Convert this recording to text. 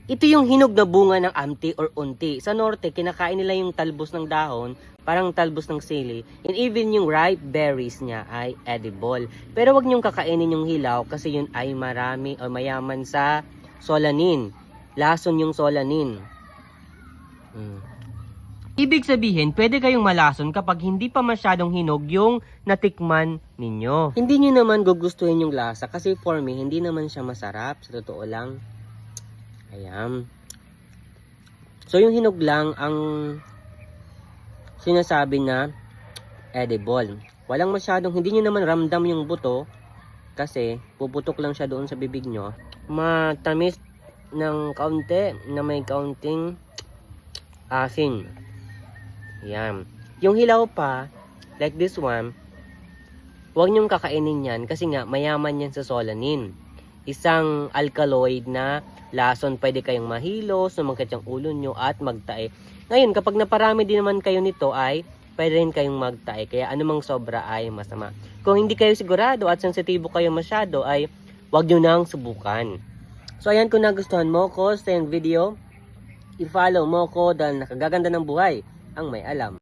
Ito yung hinog na bunga ng amti or unti. Sa norte, kinakain nila yung talbos ng dahon, parang talbos ng sili. And even yung ripe berries niya ay edible. Pero wag niyong kakainin yung hilaw kasi yun ay marami o mayaman sa solanin. Lason yung solanin. Ibig sabihin, pwede kayong malason kapag hindi pa masyadong hinog yung natikman ninyo. Hindi nyo naman gugustuhin yung lasa kasi for me, hindi naman siya masarap. Sa totoo lang. Ayan. So yung hinog lang ang sinasabi na edible. Walang masyadong, hindi nyo naman ramdam yung buto kasi puputok lang siya doon sa bibig nyo. Matamis ng kaunti na may kaunting asin. Yan. Yung hilaw pa, like this one, huwag nyong kakainin yan kasi nga mayaman yan sa solanin. Isang alkaloid na lason, pwede kayong mahilo, sumakit yung ulo nyo at magtae. Ngayon, kapag naparami din naman kayo nito ay pwede rin kayong magtae. Kaya anumang sobra ay masama. Kung hindi kayo sigurado at sensitibo kayo masyado ay huwag nyo nang subukan. So ayan, kung nagustuhan mo ko sa yung video, i-follow mo ko dahil nakagaganda ng buhay ang may alam.